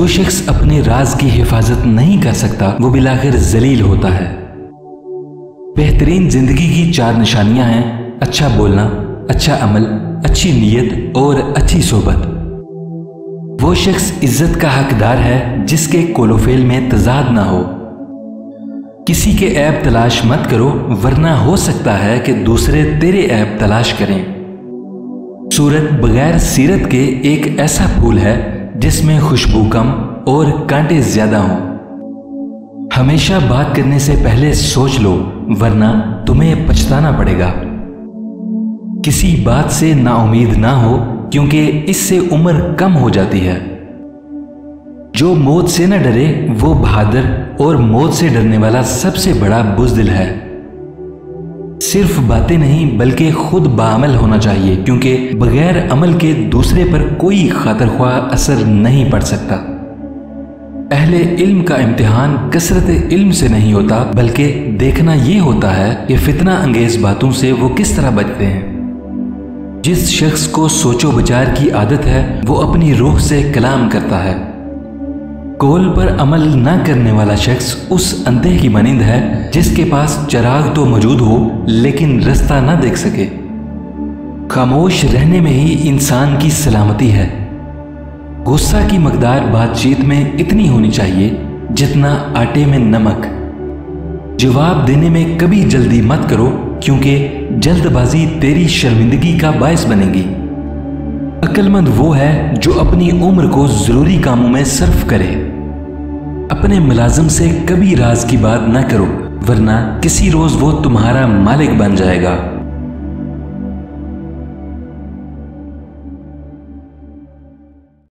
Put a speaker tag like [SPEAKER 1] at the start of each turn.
[SPEAKER 1] जो शख्स अपने राज की हिफाजत नहीं कर सकता वो बिलाखिर जलील होता है। बेहतरीन जिंदगी की 4 निशानियां हैं: अच्छा बोलना, अच्छा अमल, अच्छी नीयत और अच्छी सोबत। वो शख्स इज्जत का हकदार है जिसके कोलोफेल में तजाद ना हो। किसी के ऐब तलाश मत करो, वरना हो सकता है कि दूसरे तेरे ऐब तलाश करें। सूरत बगैर सीरत के एक ऐसा फूल है जिसमें खुशबू कम और कांटे ज्यादा हों। हमेशा बात करने से पहले सोच लो, वरना तुम्हें पछताना पड़ेगा। किसी बात से नाउम्मीद ना हो, क्योंकि इससे उम्र कम हो जाती है। जो मौत से न डरे वो बहादुर और मौत से डरने वाला सबसे बड़ा बुज़दिल है। सिर्फ बातें नहीं बल्कि खुद बाअमल होना चाहिए, क्योंकि बगैर अमल के दूसरे पर कोई खातिरख्वाह असर नहीं पड़ सकता। अहले इल्म का इम्तिहान कसरत इल्म से नहीं होता, बल्कि देखना यह होता है कि फितना अंगेज बातों से वो किस तरह बचते हैं। जिस शख्स को सोचो विचार की आदत है वो अपनी रूह से कलाम करता है। कौल पर अमल न करने वाला शख्स उस अंधे की मानिंद है जिसके पास चिराग तो मौजूद हो लेकिन रास्ता न देख सके। खामोश रहने में ही इंसान की सलामती है। गुस्सा की मकदार बातचीत में इतनी होनी चाहिए जितना आटे में नमक। जवाब देने में कभी जल्दी मत करो, क्योंकि जल्दबाजी तेरी शर्मिंदगी का बायस बनेगी। अक्लमंद वो है जो अपनी उम्र को जरूरी कामों में सर्फ करे। अपने मुलाजिम से कभी राज की बात न करो, वरना किसी रोज वो तुम्हारा मालिक बन जाएगा।